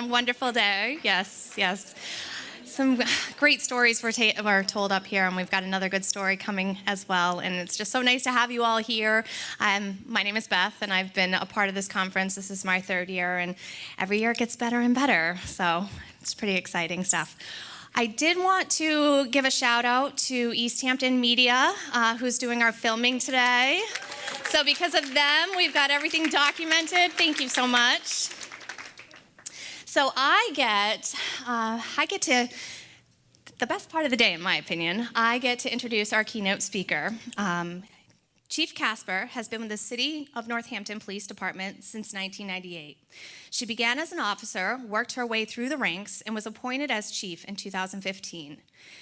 wonderful day. Yes, yes. Some great stories were told up here, and we've got another good story coming as well. And it's just so nice to have you all here. My name is Beth, and I've been a part of this conference. This is my third year, and every year it gets better and better. So it's pretty exciting stuff. I did want to give a shout out to Easthampton Media, who's doing our filming today. So because of them, we've got everything documented. Thank you so much. So I get to, the best part of the day, in my opinion, I get to introduce our keynote speaker. Chief Kasper has been with the City of Northampton Police Department since 1998. She began as an officer, worked her way through the ranks, and was appointed as chief in 2015.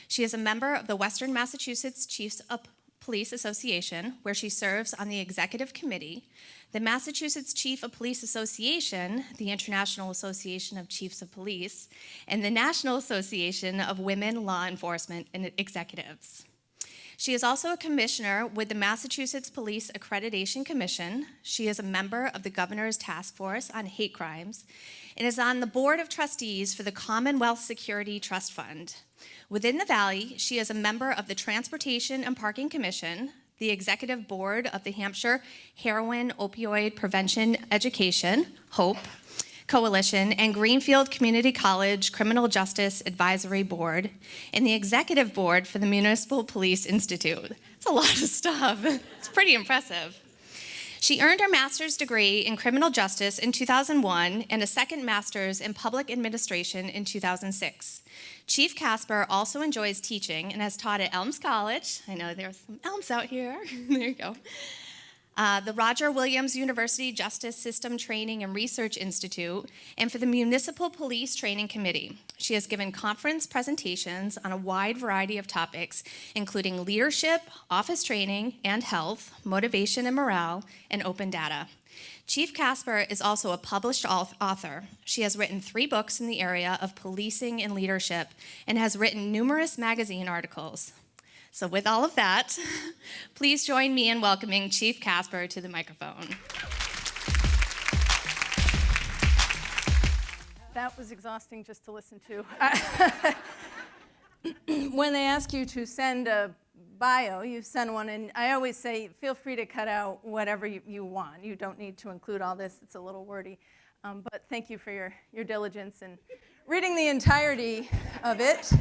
She is a member of the Western Massachusetts Chiefs of Police Association, where she serves on the executive committee, the Massachusetts Chief of Police Association, the International Association of Chiefs of Police, and the National Association of Women Law Enforcement and Executives. She is also a commissioner with the Massachusetts Police Accreditation Commission. She is a member of the Governor's Task Force on Hate Crimes and is on the Board of Trustees for the Commonwealth Security Trust Fund. Within the Valley, she is a member of the Transportation and Parking Commission, the Executive Board of the Hampshire Heroin Opioid Prevention Education, HOPE, Coalition, and Greenfield Community College Criminal Justice Advisory Board, and the Executive Board for the Municipal Police Institute. It's a lot of stuff. It's pretty impressive. She earned her master's degree in criminal justice in 2001 and a second master's in public administration in 2006. Chief Kasper also enjoys teaching and has taught at Elms College. I know there's some Elms out here. There you go. The Roger Williams University Justice System Training and Research Institute, and for the Municipal Police Training Committee. She has given conference presentations on a wide variety of topics, including leadership, office training and health, motivation and morale, and open data. Chief Kasper is also a published author. She has written 3 books in the area of policing and leadership and has written numerous magazine articles. So with all of that, please join me in welcoming Chief Kasper to the microphone. That was exhausting just to listen to. When they ask you to send a bio, you send one, and I always say, feel free to cut out whatever you want. You don't need to include all this. It's a little wordy. But thank you for your diligence in reading the entirety of it.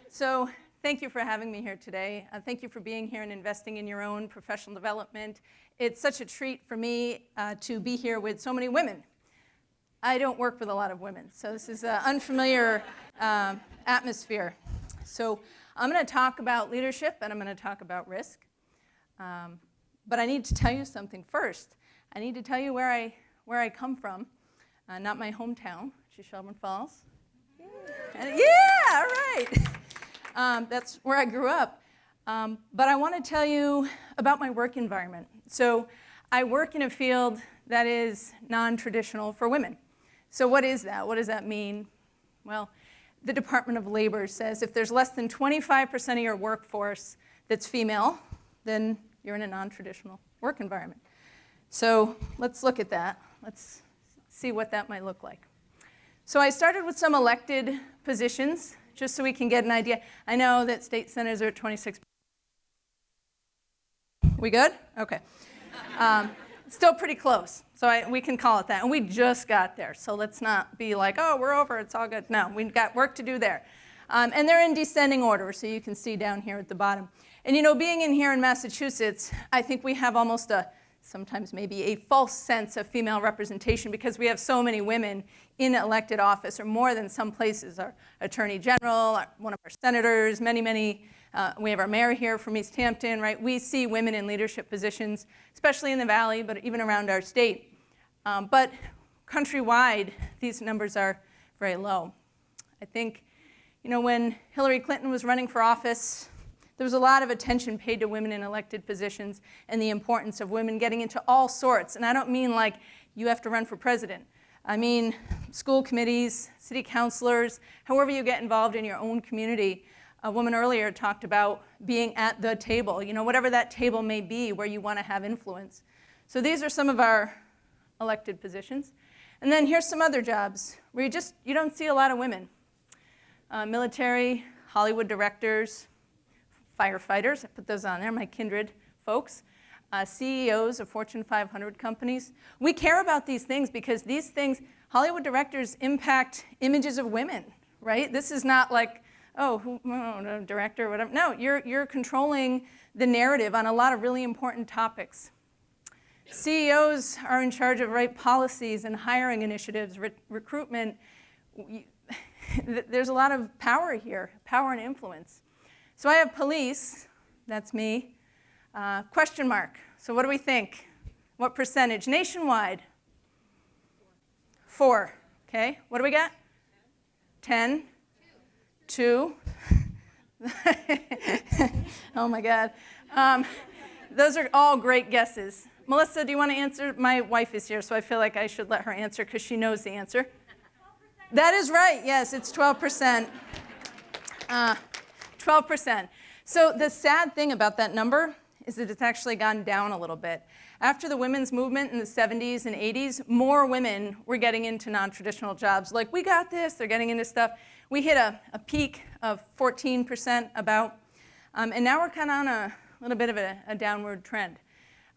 So thank you for having me here today. Thank you for being here and investing in your own professional development. It's such a treat for me to be here with so many women. I don't work with a lot of women, so this is an unfamiliar atmosphere. So I'm going to talk about leadership and I'm going to talk about risk. But I need to tell you something first. I need to tell you where I come from, not my hometown, which is Shelburne Falls. Yeah, all right. That's where I grew up. But I want to tell you about my work environment. So I work in a field that is non-traditional for women. So what is that? What does that mean? Well, the Department of Labor says if there's less than 25% of your workforce that's female, then you're in a non-traditional work environment. So let's look at that. Let's see what that might look like. So I started with some elected positions, just so we can get an idea. I know that state senators are at 26%. We good? Okay. Still pretty close, so we can call it that. And we just got there, so let's not be like, oh, we're over, it's all good. No, we've got work to do there. And they're in descending order, so you can see down here at the bottom. And you know, being in here in Massachusetts, I think we have almost sometimes maybe a false sense of female representation because we have so many women in elected office, or more than some places. Our Attorney General, one of our senators, many, we have our mayor here from Easthampton, right? We see women in leadership positions, especially in the Valley, but even around our state. But countrywide, these numbers are very low. I think, you know, when Hillary Clinton was running for office, there was a lot of attention paid to women in elected positions and the importance of women getting into all sorts. And I don't mean like you have to run for president. I mean school committees, city councilors, however you get involved in your own community. A woman earlier talked about being at the table, you know, whatever that table may be where you want to have influence. So these are some of our elected positions. And then here's some other jobs where you don't see a lot of women. Military, Hollywood directors, firefighters, I put those on there, my kindred folks, CEOs of Fortune 500 companies. We care about these things because these things, Hollywood directors impact images of women, right? This is not like, no, director, whatever. No, you're controlling the narrative on a lot of really important topics. CEOs are in charge of policies and hiring initiatives, recruitment. There's a lot of power here, power and influence. So I have police, that's me, question mark. So what do we think? What percentage? Nationwide? 4. Okay, what do we got? 10? 2? Oh my God. Those are all great guesses. Melissa, do you want to answer? My wife is here, so I feel like I should let her answer because she knows the answer. 12%. That is right. Yes, it's 12%. 12%. So the sad thing about that number is that it's actually gone down a little bit. After the women's movement in the 70s and 80s, more women were getting into non-traditional jobs. Like, we got this, they're getting into stuff. We hit a peak of 14% about, and now we're kind of on a little bit of a downward trend.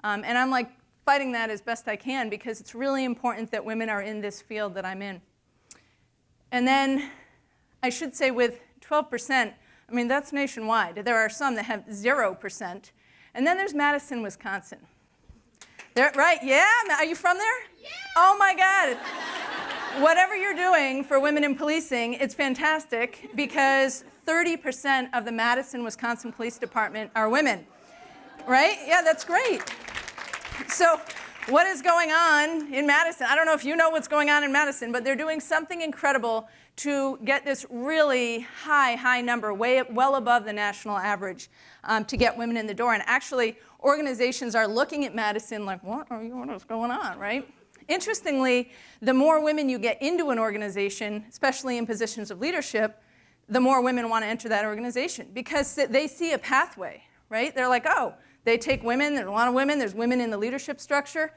And I'm like fighting that as best I can because it's really important that women are in this field that I'm in. And then I should say with 12%, I mean, that's nationwide. There are some that have 0%. And then there's Madison, Wisconsin. Right? Yeah? Are you from there? Yeah. Oh my God. Whatever you're doing for women in policing, it's fantastic because 30% of the Madison, Wisconsin Police Department are women. Right? Yeah, that's great. So what is going on in Madison? I don't know if you know what's going on in Madison, but they're doing something incredible to get this really high number, well above the national average, to get women in the door. And actually, organizations are looking at Madison like, what is going on, right? Interestingly, the more women you get into an organization, especially in positions of leadership, the more women want to enter that organization because they see a pathway, right? They're like, oh, they take women, there's a lot of women, there's women in the leadership structure.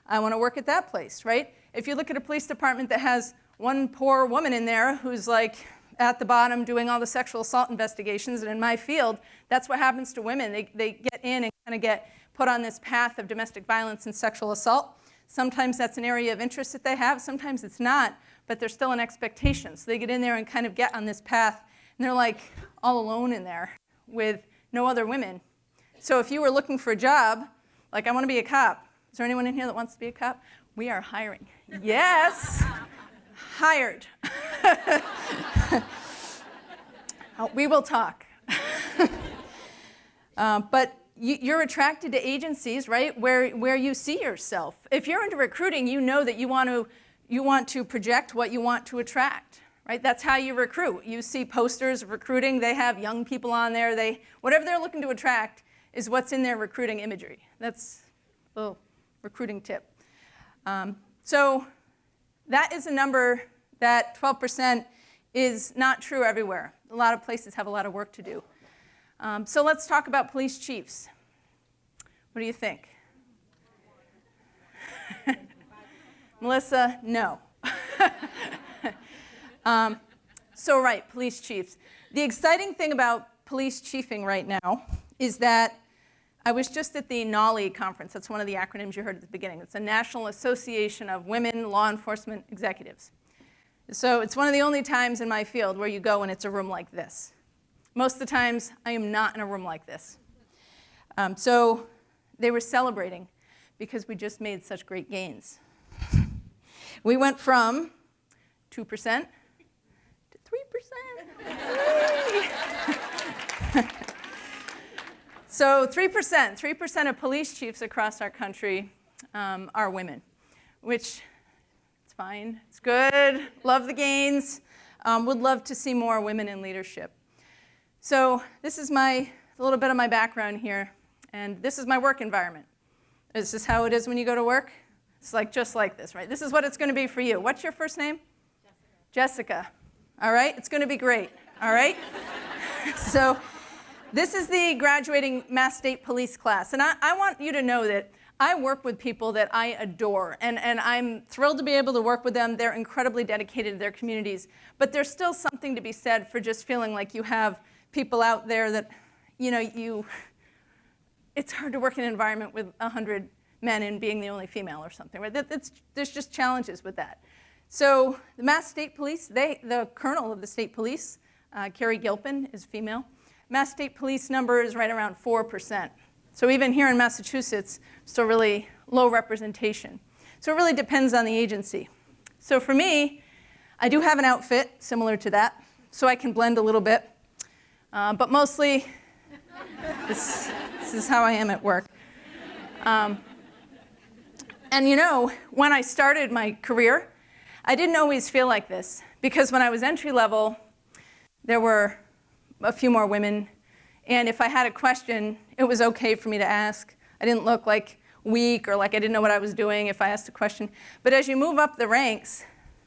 I want to work at that place, right? If you look at a police department that has one poor woman in there who's like at the bottom doing all the sexual assault investigations, and in my field, that's what happens to women. They get in and kind of get put on this path of domestic violence and sexual assault. Sometimes that's an area of interest that they have, sometimes it's not, but there's still an expectation. So they get in there and kind of get on this path, and they're like all alone in there with no other women. So if you were looking for a job, like I want to be a cop. Is there anyone in here that wants to be a cop? We are hiring. Yes. Hired. We will talk. But you're attracted to agencies, right, where you see yourself. If you're into recruiting, you know that you want to project what you want to attract, right? That's how you recruit. You see posters of recruiting. They have young people on there. Whatever they're looking to attract is what's in their recruiting imagery. That's a little recruiting tip. So that is a number that 12% is not true everywhere. A lot of places have a lot of work to do. So let's talk about police chiefs. What do you think? Melissa, no. So right, police chiefs. The exciting thing about police chiefing right now is that I was just at the NALI conference. That's one of the acronyms you heard at the beginning. It's a National Association of Women Law Enforcement Executives. So it's one of the only times in my field where you go and it's a room like this. Most of the times, I am not in a room like this. So they were celebrating because we just made such great gains. We went from 2% to 3%. So 3% of police chiefs across our country are women, which it's fine, it's good, love the gains, would love to see more women in leadership. So this is a little bit of my background here, and this is my work environment. Is this how it is when you go to work? It's like just like this, right? This is what it's going to be for you. What's your first name? Jessica. All right, it's going to be great, all right? So this is the graduating Mass State Police class, and I want you to know that I work with people that I adore, and I'm thrilled to be able to work with them. They're incredibly dedicated to their communities. But there's still something to be said for just feeling like you have people out there that, it's hard to work in an environment with 100 men and being the only female or something, right? There's just challenges with that. So the Mass State Police, the colonel of the state police, Carrie Gilpin, is female. Mass State Police number is right around 4%. So even here in Massachusetts, still really low representation. So it really depends on the agency. So for me, I do have an outfit similar to that, so I can blend a little bit. But mostly, this is how I am at work. And when I started my career, I didn't always feel like this, because when I was entry level, there were a few more women, and if I had a question, it was okay for me to ask. I didn't look like weak or like I didn't know what I was doing if I asked a question. But as you move up the ranks,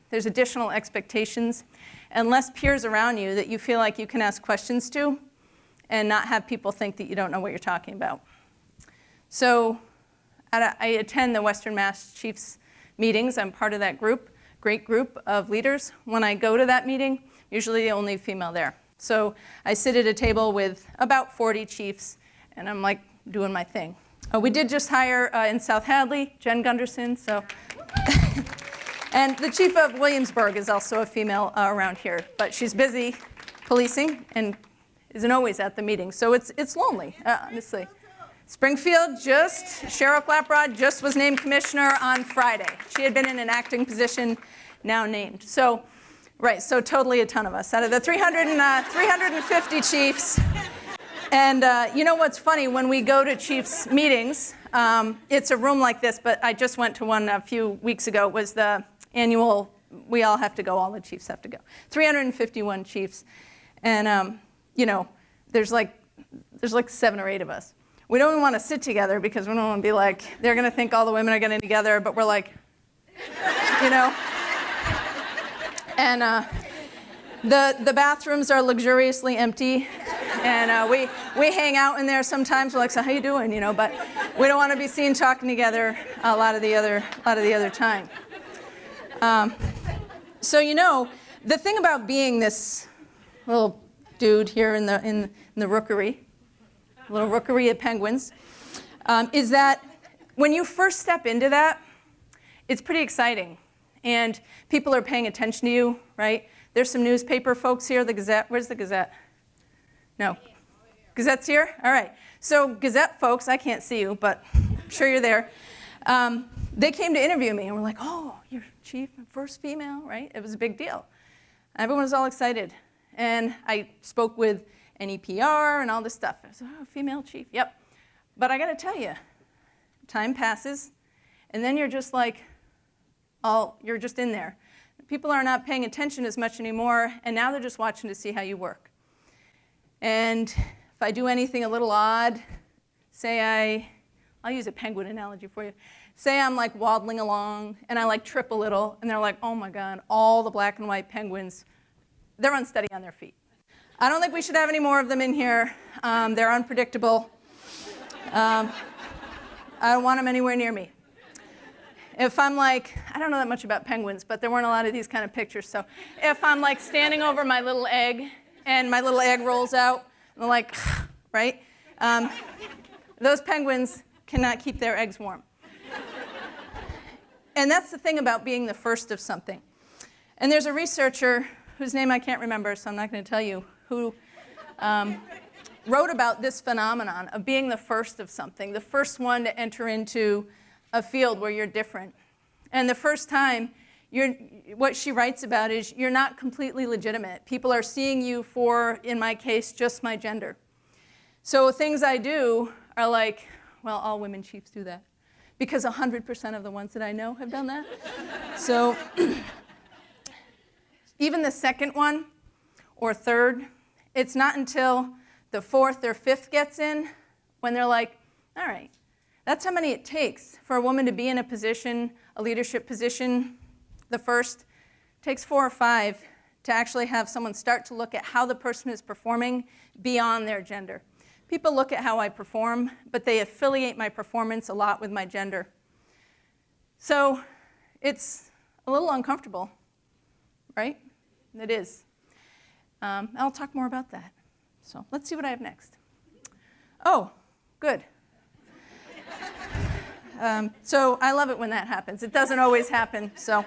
there's additional expectations and less peers around you that you feel like you can ask questions to and not have people think that you don't know what you're talking about. So I attend the Western Mass Chiefs meetings. I'm part of that group, great group of leaders. When I go to that meeting, usually the only female there. So I sit at a table with about 40 chiefs, and I'm like doing my thing. We did just hire in South Hadley, Jen Gunderson, so. And the chief of Williamsburg is also a female around here, but she's busy policing and isn't always at the meeting. So it's lonely, honestly. Springfield, Cheryl Claprod just was named commissioner on Friday. She had been in an acting position, now named. So, right, so totally a ton of us out of the 350 chiefs. And you know what's funny, when we go to chiefs meetings, it's a room like this, but I just went to one a few weeks ago. It was the annual, we all have to go, all the chiefs have to go. 351 chiefs. And, there's like 7 or 8 of us. We don't want to sit together because we don't want to be like, they're going to think all the women are getting together, but we're like, And the bathrooms are luxuriously empty, and we hang out in there sometimes. We're like, so how you doing? But we don't want to be seen talking together a lot of the other time. So the thing about being this little dude here in the rookery, little rookery of penguins, is that when you first step into that, it's pretty exciting. And people are paying attention to you, right? There's some newspaper folks here, the Gazette. Where's the Gazette? No. Gazette's here? All right. So Gazette folks, I can't see you, but I'm sure you're there. They came to interview me, and we're like, oh, you're chief, first female, right? It was a big deal. Everyone was all excited. And I spoke with NEPR and all this stuff. I said, oh, female chief, yep. But I got to tell you, time passes, and then you're just like, you're just in there. People are not paying attention as much anymore, and now they're just watching to see how you work. And if I do anything a little odd, say I'll use a penguin analogy for you. Say I'm like waddling along, and I like trip a little, and they're like, oh my God, all the black and white penguins, they're unsteady on their feet. I don't think we should have any more of them in here. They're unpredictable. I don't want them anywhere near me. If I'm like, I don't know that much about penguins, but there weren't a lot of these kind of pictures. So if I'm like standing over my little egg and my little egg rolls out, and I'm like, right? Those penguins cannot keep their eggs warm. And that's the thing about being the first of something. And there's a researcher whose name I can't remember, so I'm not going to tell you, who wrote about this phenomenon of being the first of something, the first one to enter into a field where you're different. And the first time, what she writes about is you're not completely legitimate. People are seeing you for, in my case, just my gender. So things I do are like, well, all women chiefs do that. Because 100% of the ones that I know have done that. So even the second one or third, it's not until the 4th or 5th gets in when they're like, all right, that's how many it takes for a woman to be in a position, a leadership position. The first takes 4 or 5 to actually have someone start to look at how the person is performing beyond their gender. People look at how I perform, but they affiliate my performance a lot with my gender. So it's a little uncomfortable, right? It is. I'll talk more about that. So let's see what I have next. Oh, good. So I love it when that happens. It doesn't always happen. So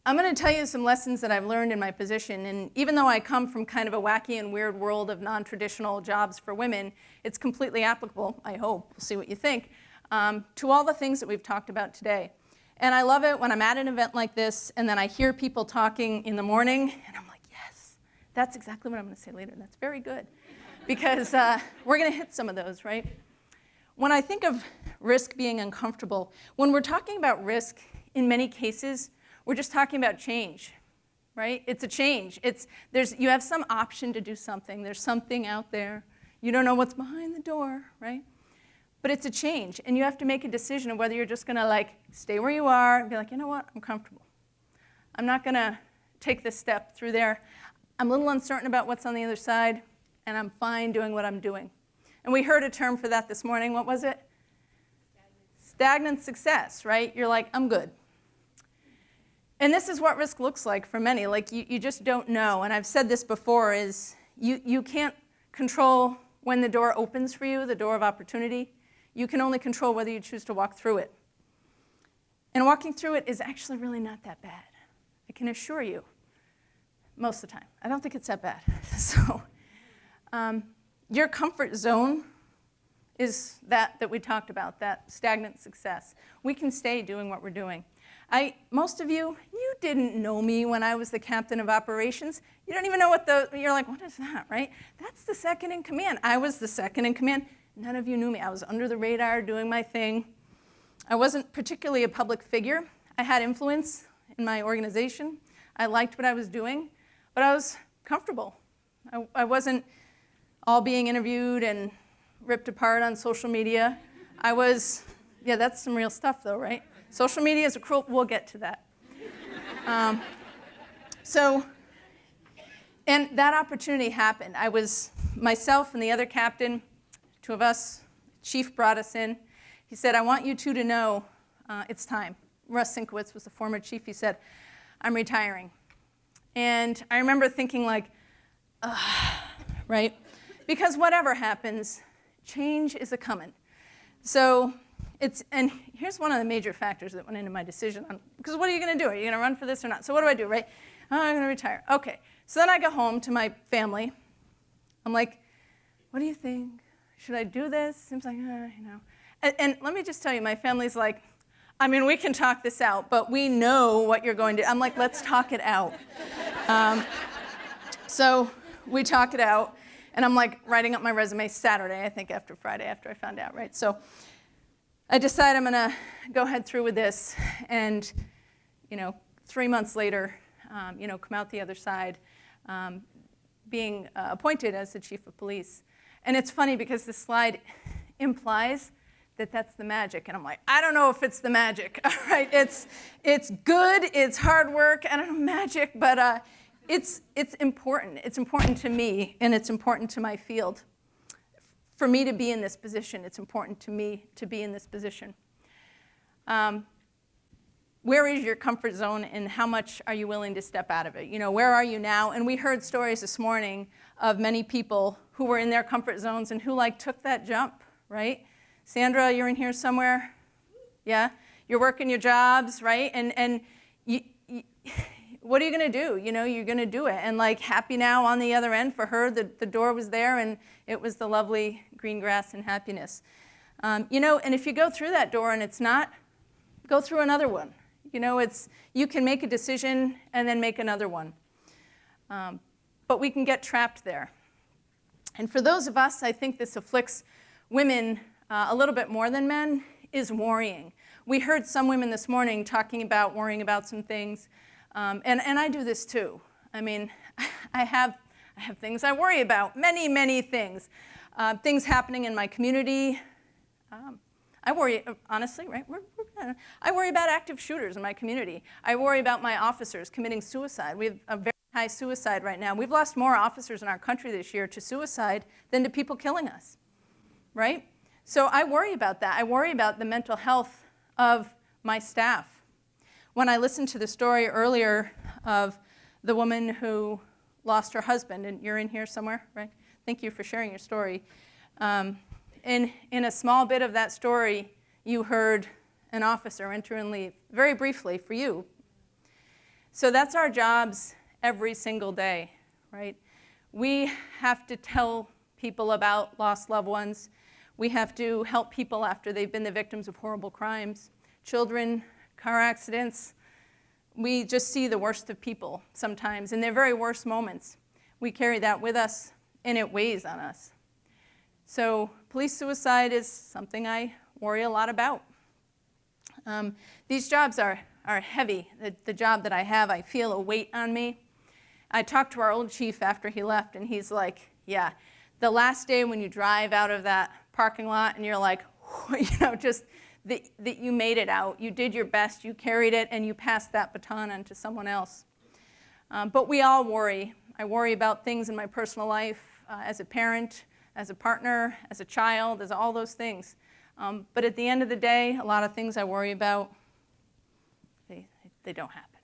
I'm going to tell you some lessons that I've learned in my position. And even though I come from kind of a wacky and weird world of non-traditional jobs for women, it's completely applicable, I hope. We'll see what you think, to all the things that we've talked about today. And I love it when I'm at an event like this and then I hear people talking in the morning and I'm like, yes, that's exactly what I'm going to say later. That's very good. Because we're going to hit some of those, right? When I think of risk being uncomfortable, when we're talking about risk, in many cases, we're just talking about change, right? It's a change. You have some option to do something. There's something out there. You don't know what's behind the door, right? But it's a change, and you have to make a decision of whether you're just going to like stay where you are and be like, you know what, I'm comfortable. I'm not going to take this step through there. I'm a little uncertain about what's on the other side, and I'm fine doing what I'm doing. And we heard a term for that this morning. What was it? Stagnant success, right? You're like, I'm good. And this is what risk looks like for many. Like you just don't know. And I've said this before, is you can't control when the door opens for you, the door of opportunity. You can only control whether you choose to walk through it. And walking through it is actually really not that bad. I can assure you, most of the time. I don't think it's that bad. So your comfort zone is that we talked about, that stagnant success. We can stay doing what we're doing. Most of you didn't know me when I was the captain of operations. You don't even know you're like, what is that, right? That's the second in command. I was the second in command. None of you knew me. I was under the radar doing my thing. I wasn't particularly a public figure. I had influence in my organization. I liked what I was doing, but I was comfortable. I wasn't all being interviewed and ripped apart on social media. Yeah, that's some real stuff though, right? Social media is a cruel, we'll get to that. And that opportunity happened. I was myself and the other captain, two of us, chief brought us in. He said, I want you two to know it's time. Russ Sinkowitz was the former chief. He said, I'm retiring. And I remember thinking like, right? Because whatever happens, change is a-coming. So and here's one of the major factors that went into my decision. Because what are you going to do? Are you going to run for this or not? So what do I do, right? Oh, I'm going to retire. Okay. So then I go home to my family. I'm like, what do you think? Should I do this? Seems like, And let me just tell you, my family's like, I mean, we can talk this out, but we know what you're going to do. I'm like, let's talk it out. So we talk it out. And I'm like writing up my resume Saturday, I think after Friday, after I found out, right? So I decide I'm going to go ahead through with this and, 3 months later, come out the other side, being appointed as the chief of police. And it's funny because this slide implies that that's the magic. And I'm like, I don't know if it's the magic, all right? It's good, it's hard work, I don't know, magic, but it's important. It's important to me, and it's important to my field. For me to be in this position, it's important to me to be in this position. Where is your comfort zone, and how much are you willing to step out of it? Where are you now? And we heard stories this morning of many people who were in their comfort zones and who took that jump, right? Sandra, you're in here somewhere? Yeah? You're working your jobs, right? And what are you going to do? You're going to do it. And happy now on the other end for her, the door was there and it was the lovely green grass and happiness. And if you go through that door and it's not, go through another one. You can make a decision and then make another one. But we can get trapped there. And for those of us, I think this afflicts women a little bit more than men, is worrying. We heard some women this morning talking about worrying about some things. And I do this too. I mean, I have things I worry about, many, many things. Things happening in my community. I worry, honestly, right? I worry about active shooters in my community. I worry about my officers committing suicide. We have a very high suicide right now. We've lost more officers in our country this year to suicide than to people killing us, right? So I worry about that. I worry about the mental health of my staff. When I listened to the story earlier of the woman who lost her husband, and you're in here somewhere, right? Thank you for sharing your story. In a small bit of that story, you heard an officer enter and leave, very briefly for you. So that's our jobs every single day, right? We have to tell people about lost loved ones. We have to help people after they've been the victims of horrible crimes. Children, car accidents. We just see the worst of people sometimes in their very worst moments. We carry that with us, and it weighs on us. So police suicide is something I worry a lot about. These jobs are heavy. The job that I have, I feel a weight on me. I talked to our old chief after he left, and he's like, yeah, the last day when you drive out of that parking lot and you're like, just that you made it out. You did your best, you carried it, and you passed that baton on to someone else. But we all worry. I worry about things in my personal life as a parent, as a partner, as a child, as all those things. But at the end of the day, a lot of things I worry about, they don't happen,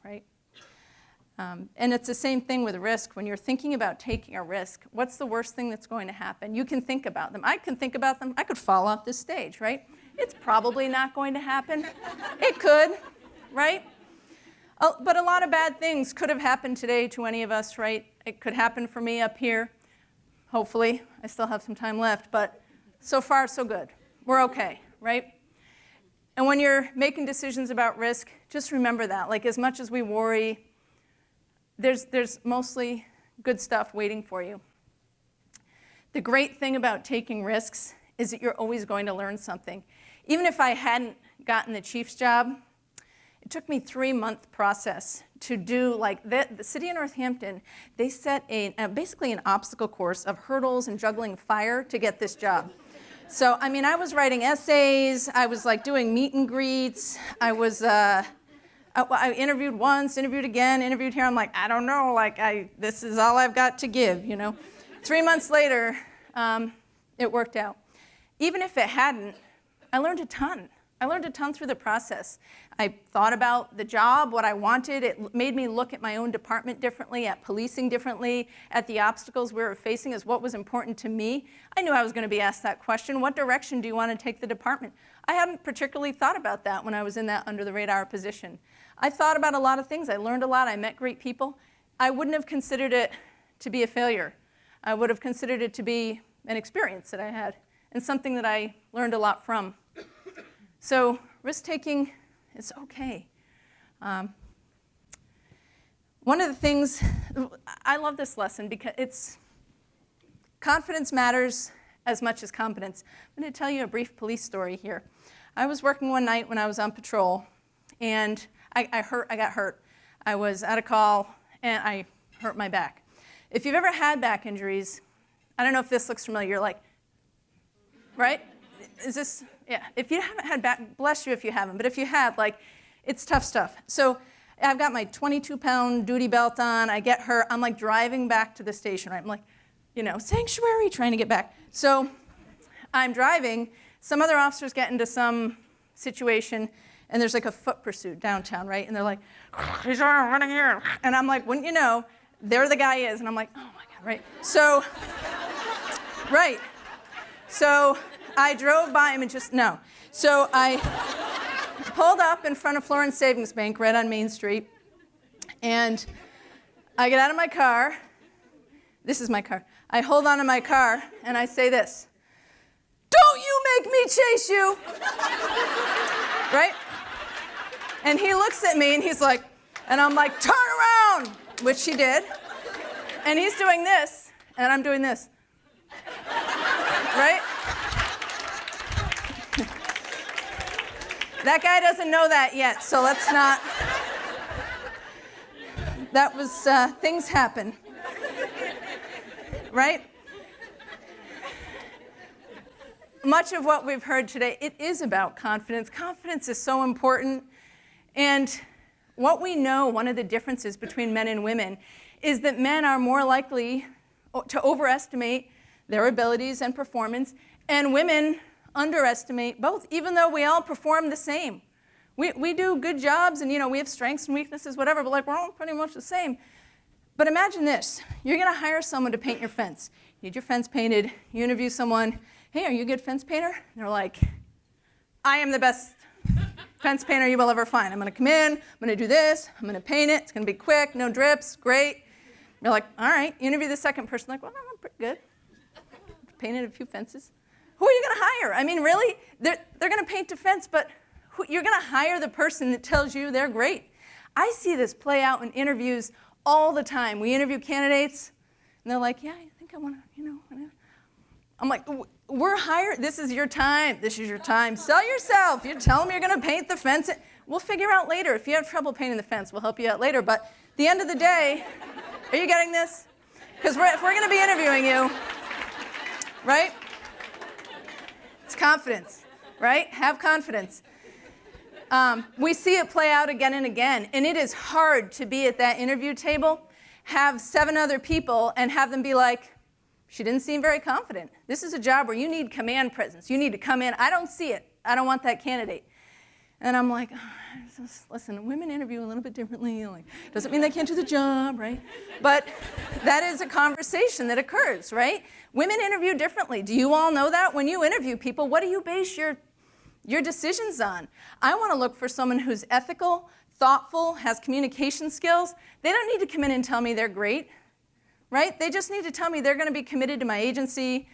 right? And it's the same thing with risk. When you're thinking about taking a risk, what's the worst thing that's going to happen? You can think about them. I can think about them. I could fall off this stage, right? It's probably not going to happen. It could, right? But a lot of bad things could have happened today to any of us, right? It could happen for me up here. Hopefully. I still have some time left, but so far, so good. We're okay, right? And when you're making decisions about risk, just remember that. Like, as much as we worry, there's mostly good stuff waiting for you. The great thing about taking risks is that you're always going to learn something. Even if I hadn't gotten the chief's job, it took me a 3-month process to do, like, the city of Northampton, they set basically an obstacle course of hurdles and juggling fire to get this job. So, I mean, I was writing essays, I was, like, doing meet and greets, I interviewed once, interviewed again, interviewed here. I'm like, I don't know, like, this is all I've got to give, 3 months later, it worked out. Even if it hadn't, I learned a ton. I learned a ton through the process. I thought about the job, what I wanted. It made me look at my own department differently, at policing differently, at the obstacles we were facing as what was important to me. I knew I was going to be asked that question. What direction do you want to take the department? I hadn't particularly thought about that when I was in that under-the-radar position. I thought about a lot of things. I learned a lot. I met great people. I wouldn't have considered it to be a failure. I would have considered it to be an experience that I had and something that I learned a lot from. So risk-taking is okay. One of the things, I love this lesson because confidence matters as much as competence. I'm going to tell you a brief police story here. I was working one night when I was on patrol, and I got hurt. I was at a call, and I hurt my back. If you've ever had back injuries, I don't know if this looks familiar, you're like, right? Is this, yeah. If you haven't had back, bless you if you haven't, but if you have, like, it's tough stuff. So I've got my 22-pound duty belt on, I get hurt, I'm like driving back to the station, right? I'm like, sanctuary, trying to get back. So I'm driving, some other officers get into some situation, and there's like a foot pursuit downtown, right? And they're like, he's running here. And I'm like, wouldn't you know, there the guy is. And I'm like, oh my God, right? So, right. So I drove by him and So I pulled up in front of Florence Savings Bank right on Main Street. And I get out of my car. This is my car. I hold on to my car and I say this, "Don't you make me chase you." Right? And he looks at me and he's like, and I'm like, "Turn around," which he did. And he's doing this, and I'm doing this. Right? That guy doesn't know that yet, so let's not. That was, things happen. Right? Much of what we've heard today, it is about confidence. Confidence is so important. And what we know, one of the differences between men and women, is that men are more likely to overestimate their abilities and performance, and women underestimate both, even though we all perform the same. We do good jobs, and we have strengths and weaknesses, whatever, but we're all pretty much the same. But imagine this. You're going to hire someone to paint your fence. You need your fence painted. You interview someone. Hey, are you a good fence painter? And they're like, I am the best fence painter you will ever find. I'm going to come in. I'm going to do this. I'm going to paint it. It's going to be quick. No drips. Great. You're like, all right. You interview the second person. Like, well, I'm pretty good. Painted a few fences. Who are you going to hire? I mean, really? They're going to paint a fence, but you're going to hire the person that tells you they're great. I see this play out in interviews all the time. We interview candidates, and they're like, yeah, I think I want to, I'm like, we're hired. This is your time. This is your time. Sell yourself. You tell them you're going to paint the fence. We'll figure out later. If you have trouble painting the fence, we'll help you out later. But at the end of the day, are you getting this? Because if we're going to be interviewing you, right? It's confidence, right? Have confidence. We see it play out again and again, and it is hard to be at that interview table, have 7 other people, and have them be like, she didn't seem very confident. This is a job where you need command presence. You need to come in. I don't see it. I don't want that candidate. And I'm like, listen, women interview a little bit differently. Like, doesn't mean they can't do the job, right? But that is a conversation that occurs, right? Women interview differently. Do you all know that? When you interview people, what do you base your decisions on? I want to look for someone who's ethical, thoughtful, has communication skills. They don't need to come in and tell me they're great, right? They just need to tell me they're going to be committed to my agency.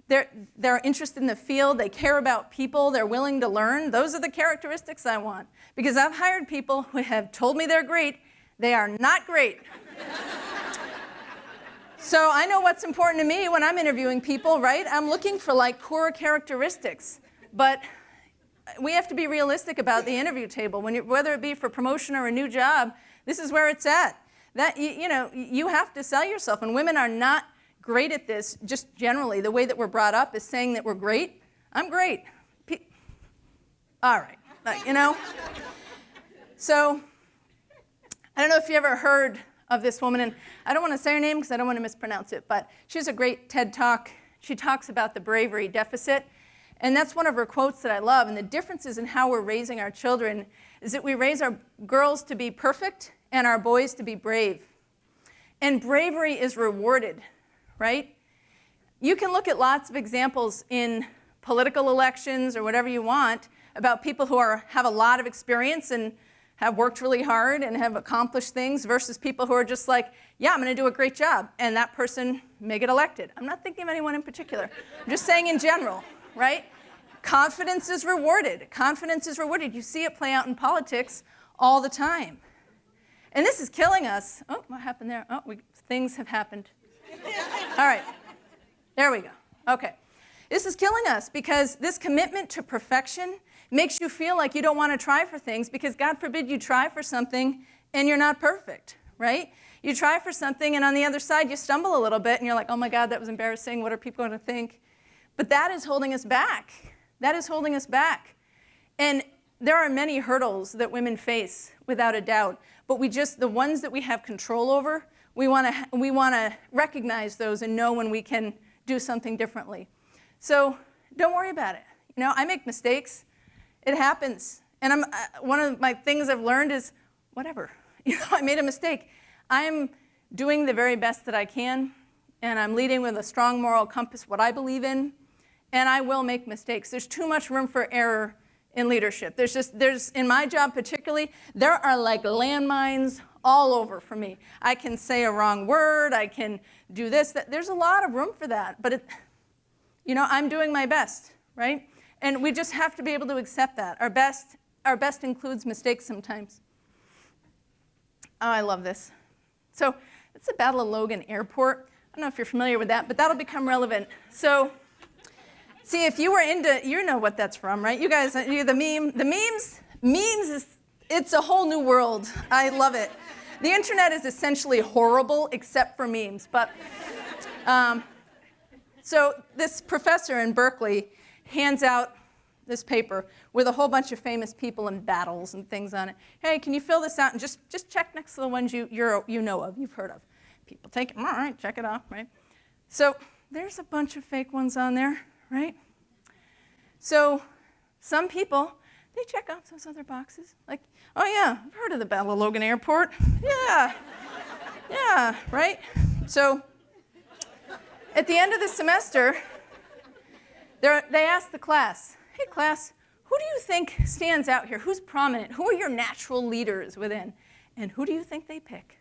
They're interested in the field. They care about people. They're willing to learn. Those are the characteristics I want. Because I've hired people who have told me they're great. They are not great. So I know what's important to me when I'm interviewing people, right? I'm looking for core characteristics. But we have to be realistic about the interview table. Whether it be for promotion or a new job, this is where it's at. That you have to sell yourself, and women are not great at this. Just generally, the way that we're brought up is saying that we're great. I'm great. All right, So I don't know if you ever heard of this woman, and I don't want to say her name because I don't want to mispronounce it, but she has a great TED Talk. She talks about the bravery deficit. And that's one of her quotes that I love. And the differences in how we're raising our children is that we raise our girls to be perfect and our boys to be brave. And bravery is rewarded, right? You can look at lots of examples in political elections or whatever you want about people who have a lot of experience and have worked really hard and have accomplished things versus people who are just like, yeah, I'm going to do a great job. And that person may get elected. I'm not thinking of anyone in particular. I'm just saying in general. Right? Confidence is rewarded. Confidence is rewarded. You see it play out in politics all the time. And this is killing us. Oh, what happened there? Oh, things have happened. All right. There we go. Okay. This is killing us because this commitment to perfection makes you feel like you don't want to try for things because God forbid you try for something and you're not perfect, right? You try for something and on the other side you stumble a little bit and you're like, oh my God, that was embarrassing. What are people going to think? But that is holding us back. That is holding us back. And there are many hurdles that women face, without a doubt. But the ones that we have control over, we want to recognize those and know when we can do something differently. So don't worry about it. I make mistakes. It happens. And one of my things I've learned is, whatever. I made a mistake. I'm doing the very best that I can, and I'm leading with a strong moral compass, what I believe in. And I will make mistakes. There's too much room for error in leadership. In my job particularly, there are landmines all over for me. I can say a wrong word, I can do this, that. There's a lot of room for that, but I'm doing my best, right? And we just have to be able to accept that. Our best includes mistakes sometimes. Oh, I love this. So it's the Battle of Logan Airport. I don't know if you're familiar with that, but that'll become relevant. So see, if you were you know what that's from, right? You guys, the memes, it's a whole new world. I love it. The internet is essentially horrible except for memes. But so this professor in Berkeley hands out this paper with a whole bunch of famous people and battles and things on it. Hey, can you fill this out and just check next to the ones you know of, you've heard of. People take it, all right, check it off, right? So there's a bunch of fake ones on there, right? So some people, they check off those other boxes. Like, oh yeah, I've heard of the Battle of Logan Airport. Yeah, yeah, right? So at the end of the semester, they ask the class, hey class, who do you think stands out here? Who's prominent? Who are your natural leaders within? And who do you think they pick?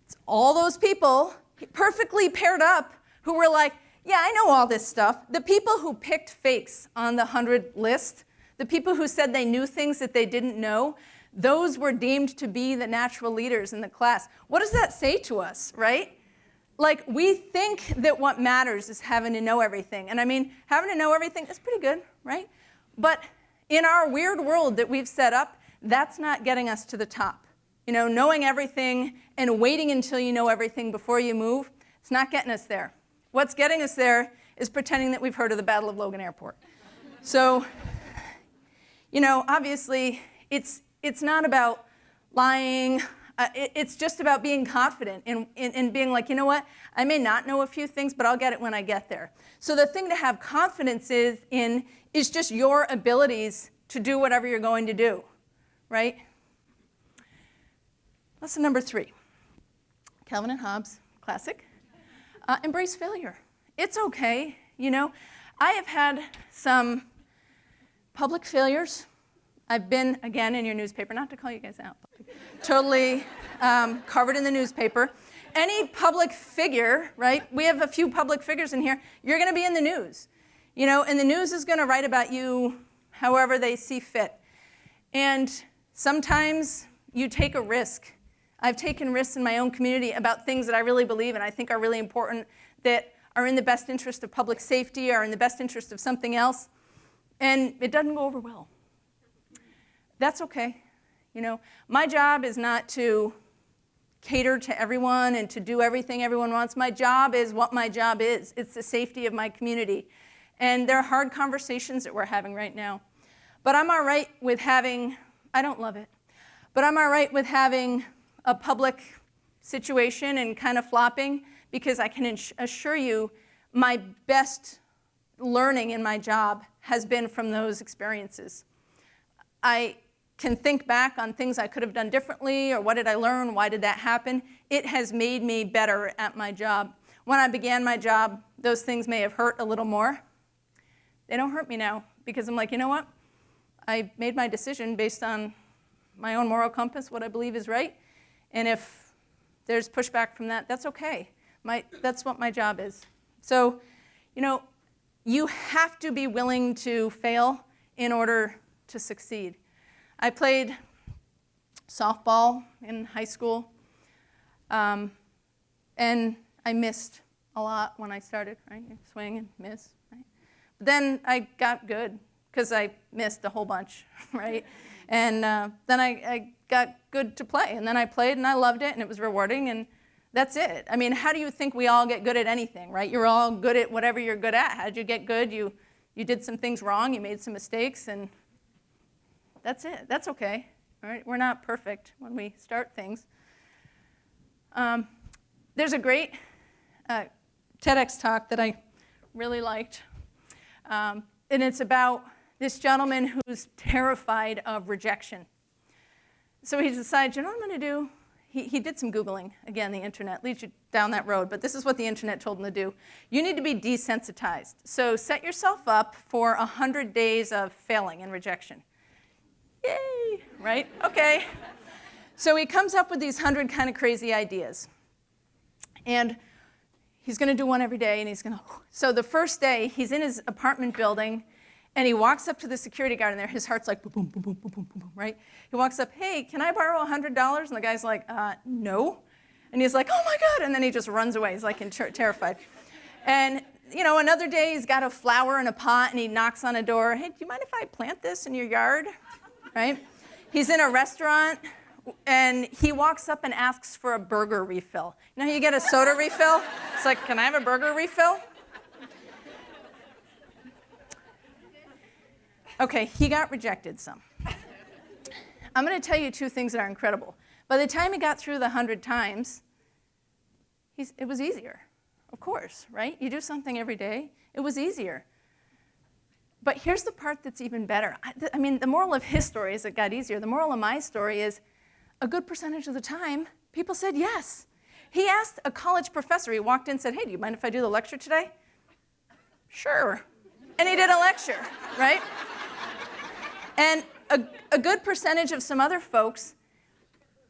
It's all those people perfectly paired up who were like, yeah, I know all this stuff. The people who picked fakes on the 100 list, the people who said they knew things that they didn't know, those were deemed to be the natural leaders in the class. What does that say to us, right? Like, we think that what matters is having to know everything. And I mean, having to know everything is pretty good, right? But in our weird world that we've set up, that's not getting us to the top. You know, knowing everything and waiting until you know everything before you move, it's not getting us there. What's getting us there is pretending that we've heard of the Battle of Logan Airport. So, you know, obviously, it's not about lying. It's just about being confident and being like, you know what, I may not know a few things, but I'll get it when I get there. So the thing to have confidence is just your abilities to do whatever you're going to do, right? Lesson number 3, Calvin and Hobbes, classic. Embrace failure. It's okay, you know. I have had some public failures. I've been, again, in your newspaper, not to call you guys out, but totally covered in the newspaper. Any public figure, right? We have a few public figures in here. You're going to be in the news, you know, and the news is going to write about you however they see fit. And sometimes you take a risk. I've taken risks in my own community about things that I really believe and I think are really important, that are in the best interest of public safety or in the best interest of something else, and it doesn't go over well. That's okay. You know, my job is not to cater to everyone and to do everything everyone wants. My job is what my job is. It's the safety of my community. And there are hard conversations that we're having right now. But I'm all right with having, I don't love it, but I'm all right with having a public situation and kind of flopping, because I can assure you my best learning in my job has been from those experiences. I can think back on things I could have done differently, or what did I learn, why did that happen? It has made me better at my job. When I began my job, those things may have hurt a little more. They don't hurt me now, because I'm like, you know what? I made my decision based on my own moral compass, what I believe is right, and if there's pushback from that, that's okay. That's what my job is. So, you know, you have to be willing to fail in order to succeed. I played softball in high school, and I missed a lot when I started, right? Swing and miss, right? But then I got good because I missed a whole bunch, right? And then I got good to play, and then I played and I loved it and it was rewarding, and that's it. I mean, how do you think we all get good at anything, right? You're all good at whatever you're good at. How did you get good? You did some things wrong, you made some mistakes, and that's it. That's okay. All right? We're not perfect when we start things. There's a great TEDx talk that I really liked, and it's about this gentleman who's terrified of rejection. So he decides, you know what I'm going to do? He did some Googling. Again, the internet leads you down that road, but this is what the internet told him to do. You need to be desensitized. So set yourself up for 100 days of failing and rejection. Yay, right? Okay. So he comes up with these 100 kind of crazy ideas. And he's going to do one every day, and he's going to... So the first day, he's in his apartment building, and he walks up to the security guard in there. His heart's like boom, boom, boom, boom, boom, boom, boom, right? He walks up, hey, can I borrow $100? And the guy's like, no. And he's like, oh my God. And then he just runs away. He's like terrified. And, you know, another day he's got a flower in a pot, and he knocks on a door. Hey, do you mind if I plant this in your yard? Right? He's in a restaurant, and he walks up and asks for a burger refill. You know how you get a soda refill? It's like, can I have a burger refill? Okay, he got rejected some. I'm going to tell you two things that are incredible. By the time he got through the 100 times, it was easier, of course, right? You do something every day, it was easier. But here's the part that's even better. I mean, the moral of his story is it got easier. The moral of my story is a good percentage of the time, people said yes. He asked a college professor, he walked in and said, hey, do you mind if I do the lecture today? Sure. And he did a lecture, right? And a good percentage of some other folks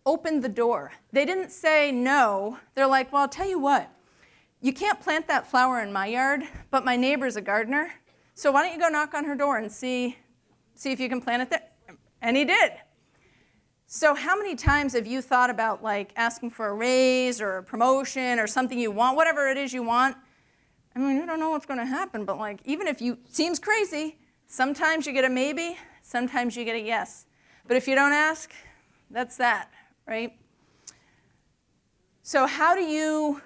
opened the door. They didn't say no. They're like, well, I'll tell you what. You can't plant that flower in my yard, but my neighbor's a gardener. So why don't you go knock on her door and see if you can plant it there? And he did. So how many times have you thought about like asking for a raise or a promotion or something you want, whatever it is you want? I mean, you don't know what's going to happen, but like even if seems crazy, sometimes you get a maybe, sometimes you get a yes. But if you don't ask, that's that, right? So how do you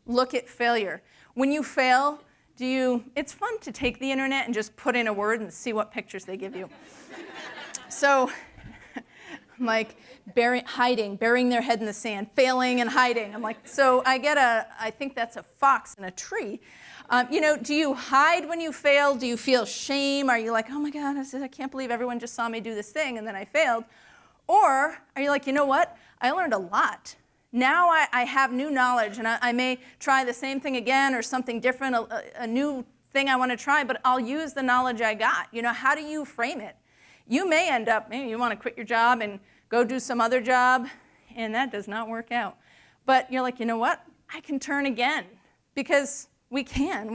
look at failure? When you fail, it's fun to take the internet and just put in a word and see what pictures they give you. So I'm like burying their head in the sand, failing and hiding. I'm like, so I think that's a fox in a tree. Do you hide when you fail? Do you feel shame? Are you like, oh my God, I can't believe everyone just saw me do this thing and then I failed? Or are you like, you know what? I learned a lot. Now I have new knowledge and I may try the same thing again or something different, a new thing I want to try, but I'll use the knowledge I got. How do you frame it? You may end up, maybe you want to quit your job and go do some other job, and that does not work out. But you're like, you know what? I can turn again because we can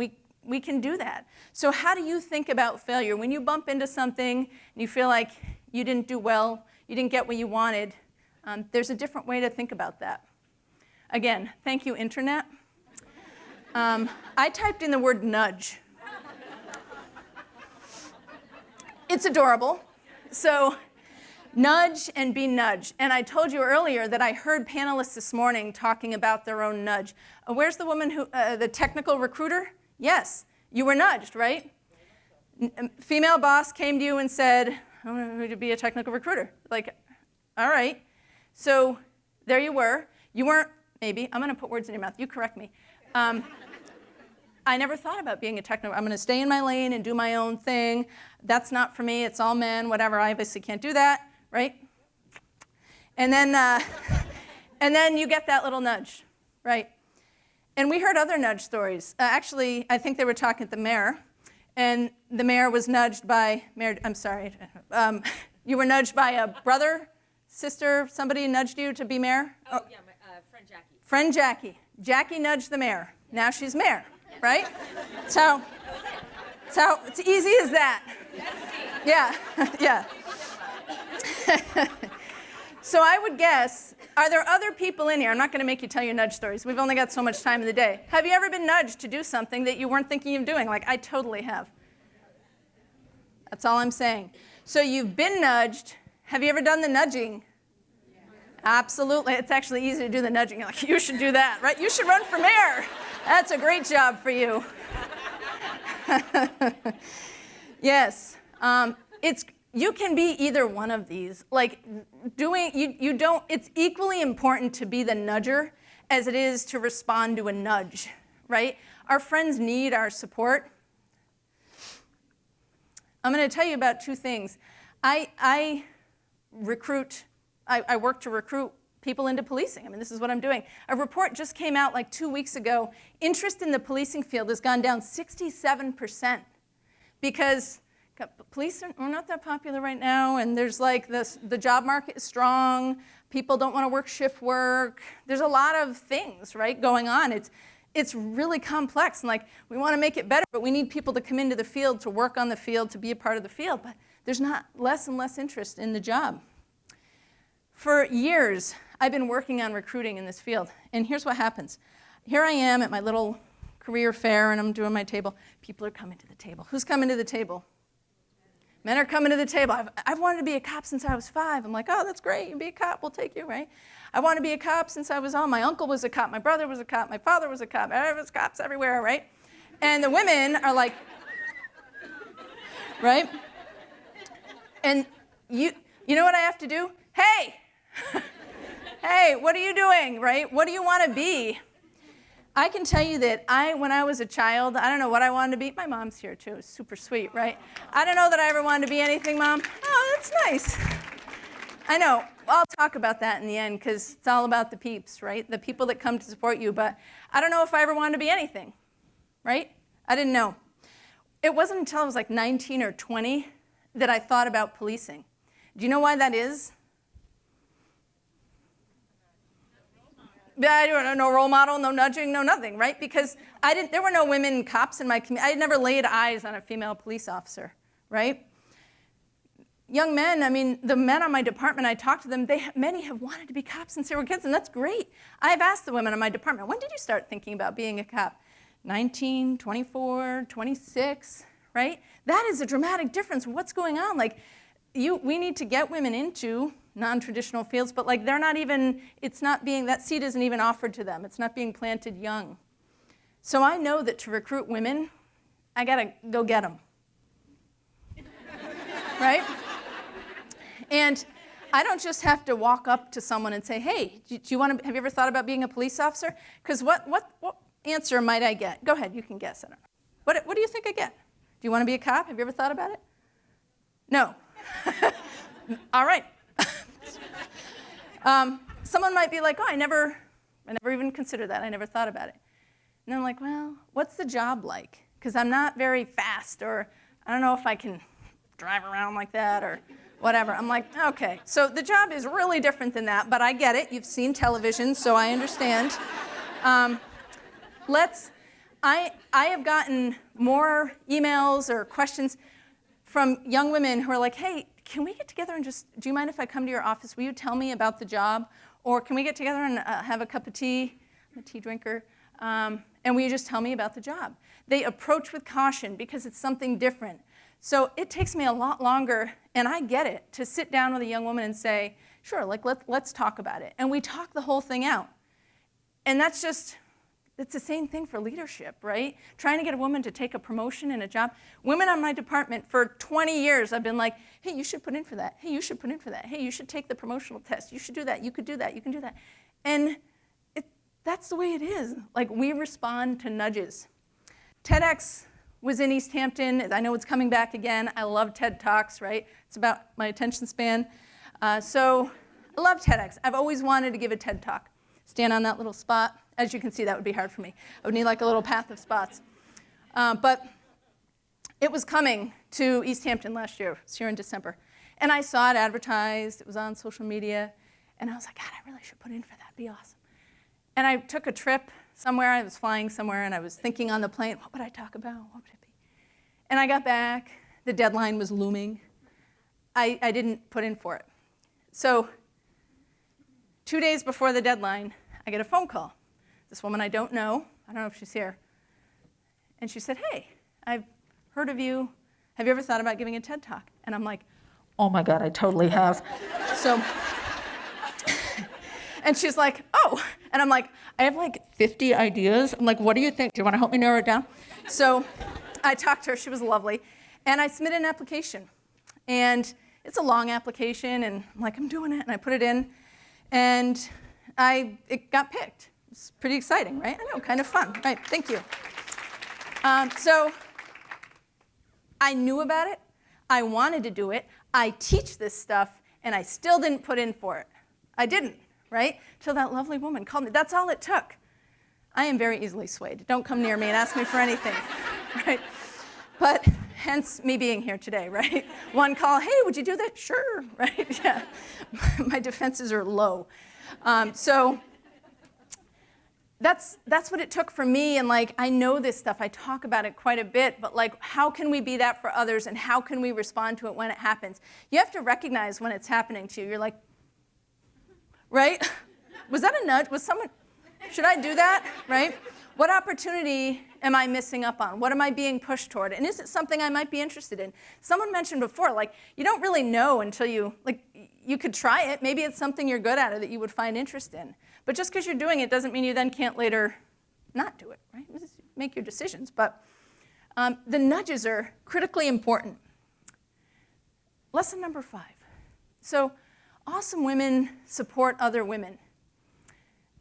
do that. So how do you think about failure? When you bump into something and you feel like you didn't do well, you didn't get what you wanted, there's a different way to think about that. Again, thank you, Internet. I typed in the word nudge. It's adorable. So nudge and be nudged. And I told you earlier that I heard panelists this morning talking about their own nudge. Where's the woman the technical recruiter? Yes, you were nudged, right? Female boss came to you and said, I want you to be a technical recruiter. Like, all right. So there you were. You weren't, maybe, I'm going to put words in your mouth. You correct me. I never thought about being a technical. I'm going to stay in my lane and do my own thing. That's not for me. It's all men, whatever. I obviously can't do that, right? And then you get that little nudge, right? And we heard other nudge stories. Actually, I think they were talking to the mayor, and the mayor was nudged by, you were nudged by a brother, sister, somebody nudged you to be mayor? Oh, yeah, my friend Jackie. Friend Jackie. Jackie nudged the mayor. Now she's mayor, right? It's easy as that. Yeah, yeah. So I would guess, are there other people in here? I'm not going to make you tell your nudge stories. We've only got so much time in the day. Have you ever been nudged to do something that you weren't thinking of doing? Like, I totally have. That's all I'm saying. So you've been nudged. Have you ever done the nudging? Yeah. Absolutely. It's actually easy to do the nudging. You're like, you should do that, right? You should run for mayor. That's a great job for you. Yes. You can be either one of these. Like it's equally important to be the nudger as it is to respond to a nudge, right? Our friends need our support. I'm going to tell you about two things. I work to recruit people into policing. I mean, this is what I'm doing. A report just came out like 2 weeks ago. Interest in the policing field has gone down 67% because police are not that popular right now, and there's like the job market is strong. People don't want to work shift work. There's a lot of things, right, going on. It's really complex, and like we want to make it better, but we need people to come into the field, to work on the field, to be a part of the field. But there's not less and less interest in the job. For years, I've been working on recruiting in this field, and here's what happens. Here I am at my little career fair, and I'm doing my table. People are coming to the table. Who's coming to the table? Men are coming to the table. I've wanted to be a cop since I was 5. I'm like, oh, that's great. You be a cop. We'll take you, right? I want to be a cop since I was on. My uncle was a cop. My brother was a cop. My father was a cop. There was cops everywhere, right? And the women are like, right? And you know what I have to do? Hey, hey, what are you doing, right? What do you want to be? I can tell you that when I was a child, I don't know what I wanted to be. My mom's here too, super sweet, right? I don't know that I ever wanted to be anything, Mom. Oh, that's nice. I know, I'll talk about that in the end because it's all about the peeps, right? The people that come to support you, but I don't know if I ever wanted to be anything, right? I didn't know. It wasn't until I was like 19 or 20 that I thought about policing. Do you know why that is? I don't know, no role model, no nudging, no nothing, right? Because there were no women cops in my community. I had never laid eyes on a female police officer, right? Young men, I mean, the men on my department, I talked to them, many have wanted to be cops since they were kids, and that's great. I've asked the women on my department, when did you start thinking about being a cop? 19, 24, 26, right? That is a dramatic difference. What's going on? Like, we need to get women into non-traditional fields, but like that seed isn't even offered to them. It's not being planted young. So I know that to recruit women, I gotta go get them, right? And I don't just have to walk up to someone and say, hey, have you ever thought about being a police officer? Because what answer might I get? Go ahead, you can guess. What do you think I get? Do you want to be a cop? Have you ever thought about it? No. All right. Someone might be like, oh, I never even considered that. I never thought about it. And I'm like, well, what's the job like? Because I'm not very fast, or I don't know if I can drive around like that, or whatever. I'm like, okay. So the job is really different than that, but I get it. You've seen television, so I understand. I have gotten more emails or questions from young women who are like, hey, can we get together and do you mind if I come to your office? Will you tell me about the job? Or can we get together and have a cup of tea? I'm a tea drinker. And will you just tell me about the job? They approach with caution because it's something different. So it takes me a lot longer, and I get it, to sit down with a young woman and say, sure, like let's talk about it. And we talk the whole thing out. And it's the same thing for leadership, right? Trying to get a woman to take a promotion in a job. Women on my department, for 20 years, I've been like, hey, you should put in for that. Hey, you should put in for that. Hey, you should take the promotional test. You should do that. You could do that. You can do that. And that's the way it is. Like, we respond to nudges. TEDx was in Easthampton. I know it's coming back again. I love TED Talks, right? It's about my attention span. So I love TEDx. I've always wanted to give a TED Talk. Stand on that little spot. As you can see, that would be hard for me. I would need like a little path of spots. But it was coming to Easthampton last year. It was here in December. And I saw it advertised. It was on social media. And I was like, God, I really should put in for that. It'd be awesome. And I took a trip somewhere. I was flying somewhere, and I was thinking on the plane, what would I talk about? What would it be? And I got back. The deadline was looming. I didn't put in for it. So 2 days before the deadline, I get a phone call. This woman I don't know if she's here. And she said, hey, I've heard of you. Have you ever thought about giving a TED Talk? And I'm like, oh my God, I totally have. And she's like, oh. And I'm like, I have like 50 ideas. I'm like, what do you think? Do you want to help me narrow it down? So I talked to her. She was lovely. And I submitted an application. And it's a long application. And I'm like, I'm doing it. And I put it in. And it got picked. It's pretty exciting, right? I know, kind of fun. Right, thank you. So I knew about it. I wanted to do it. I teach this stuff, and I still didn't put in for it. I didn't, right? Till that lovely woman called me. That's all it took. I am very easily swayed. Don't come near me and ask me for anything, right? But hence me being here today, right? One call, hey, would you do that? Sure, right? Yeah. My defenses are low. So that's what it took for me, and like, I know this stuff, I talk about it quite a bit, but like, how can we be that for others, and how can we respond to it when it happens? You have to recognize when it's happening to you. You're like, right? Was that a nudge? Should I do that, right? What opportunity am I missing up on? What am I being pushed toward? And is it something I might be interested in? Someone mentioned before, like, you don't really know until you could try it. Maybe it's something you're good at or that you would find interest in. But just because you're doing it doesn't mean you then can't later not do it, right? Just make your decisions. But the nudges are critically important. lesson number 5. So awesome women support other women.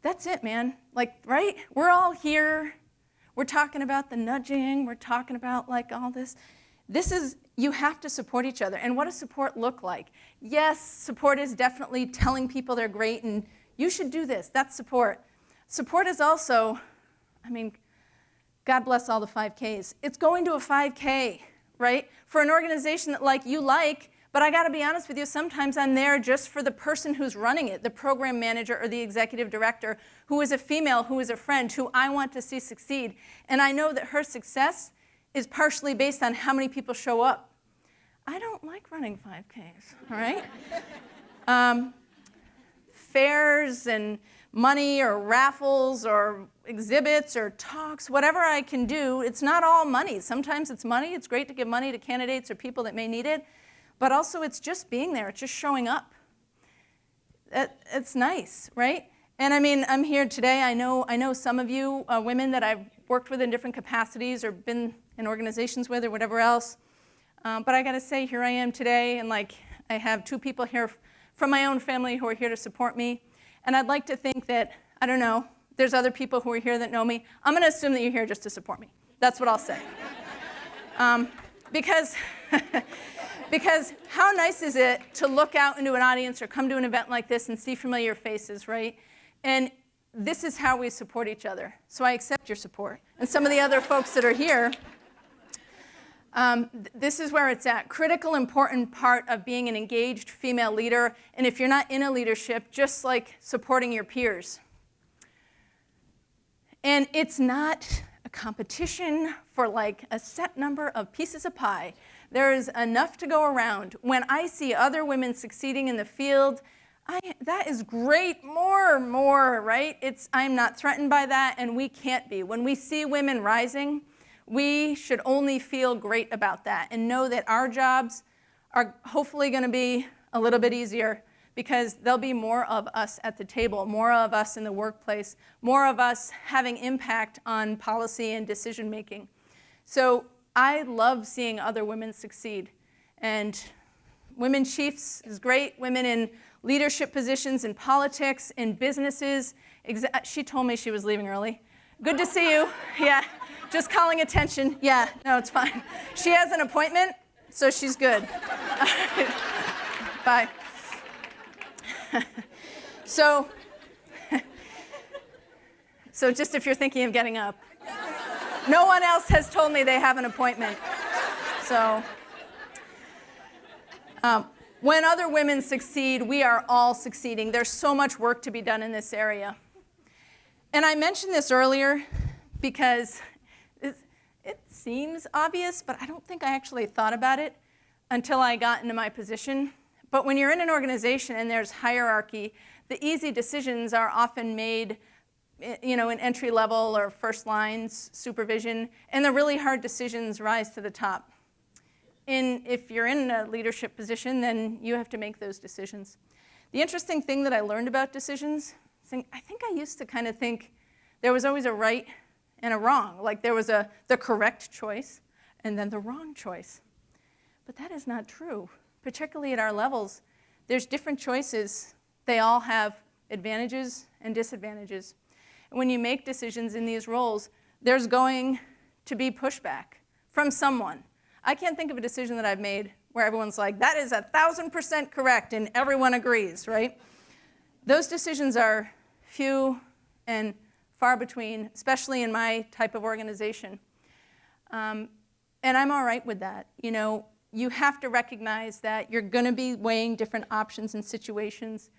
That's it, man. Like, right? We're all here. We're talking about the nudging. We're talking about like all this. You have to support each other. And what does support look like? Yes, support is definitely telling people they're great and you should do this. That's support. Support is also, God bless all the 5Ks. It's going to a 5K, right? For an organization that you like, but I got to be honest with you, sometimes I'm there just for the person who's running it, the program manager or the executive director, who is a female, who is a friend, who I want to see succeed. And I know that her success is partially based on how many people show up. I don't like running 5Ks, all right? Fairs and money or raffles or exhibits or talks, whatever I can do, it's not all money. Sometimes it's money. It's great to give money to candidates or people that may need it. But also it's just being there. It's just showing up. It's nice, right? And I'm here today. I know some of you women that I've worked with in different capacities or been in organizations with or whatever else. But I got to say, here I am today, and I have 2 people here from my own family who are here to support me. And I'd like to think that, I don't know, there's other people who are here that know me. I'm going to assume that you're here just to support me. That's what I'll say. Because how nice is it to look out into an audience or come to an event like this and see familiar faces, right? And this is how we support each other. So I accept your support. And some of the other folks that are here, this is where it's at. Critical, important part of being an engaged female leader. And if you're not in a leadership, just like supporting your peers. And it's not a competition for a set number of pieces of pie. There is enough to go around. When I see other women succeeding in the field, that is great. More, right? I'm not threatened by that, and we can't be. When we see women rising, we should only feel great about that and know that our jobs are hopefully going to be a little bit easier because there'll be more of us at the table, more of us in the workplace, more of us having impact on policy and decision making. So I love seeing other women succeed. And women chiefs is great. Women in leadership positions in politics, in businesses. She told me she was leaving early. Good to see you. Yeah, just calling attention. Yeah, no, it's fine. She has an appointment, so she's good. Bye. So just if you're thinking of getting up. No one else has told me they have an appointment. So when other women succeed, we are all succeeding. There's so much work to be done in this area. And I mentioned this earlier because it seems obvious, but I don't think I actually thought about it until I got into my position. But when you're in an organization and there's hierarchy, the easy decisions are often made in entry level or first lines supervision, and the really hard decisions rise to the top. And if you're in a leadership position, then you have to make those decisions. The interesting thing that I learned about decisions, I think I used to kind of think there was always a right and a wrong, like there was the correct choice and then the wrong choice. But that is not true, particularly at our levels. There's different choices. They all have advantages and disadvantages. When you make decisions in these roles, there's going to be pushback from someone. I can't think of a decision that I've made where everyone's like, that is 1,000% correct, and everyone agrees, right? Those decisions are few and far between, especially in my type of organization. And I'm all right with that. You have to recognize that you're going to be weighing different options and situations,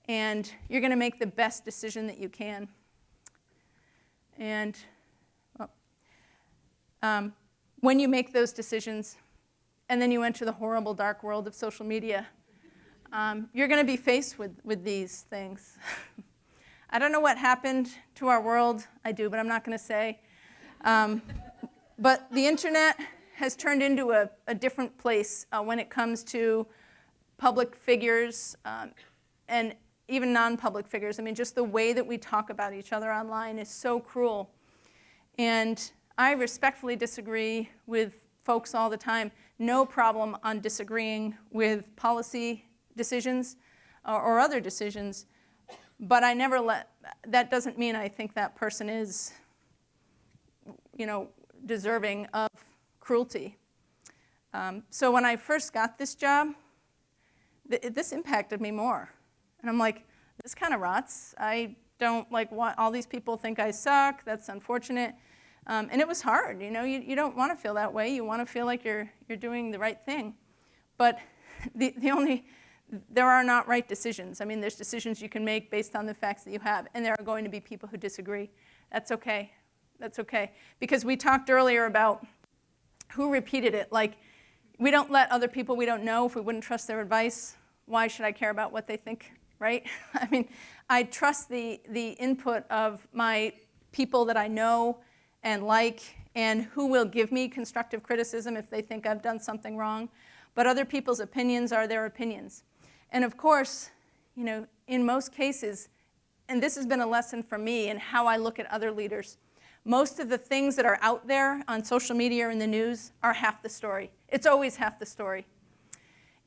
and you're going to make the best decision that you can. And when you make those decisions, and then you enter the horrible, dark world of social media, you're going to be faced with these things. I don't know what happened to our world. I do, but I'm not going to say. But the internet has turned into a different place when it comes to public figures and even non-public figures. Just the way that we talk about each other online is so cruel. And I respectfully disagree with folks all the time, no problem on disagreeing with policy decisions or other decisions, but I never that doesn't mean I think that person is, deserving of cruelty. So when I first got this job, this impacted me more. And I'm like, this kind of rots. I don't want all these people think I suck. That's unfortunate. And it was hard. You don't want to feel that way. You want to feel like you're doing the right thing. But there are not right decisions. I mean, there's decisions you can make based on the facts that you have, and there are going to be people who disagree. That's okay. That's okay. Because we talked earlier about who repeated it. Like, we don't let other people we don't know, if we wouldn't trust their advice, why should I care about what they think, right? I mean, I trust the input of my people that I know and like, and who will give me constructive criticism if they think I've done something wrong. But other people's opinions are their opinions. And of course, in most cases, and this has been a lesson for me in how I look at other leaders, most of the things that are out there on social media or in the news are half the story. It's always half the story.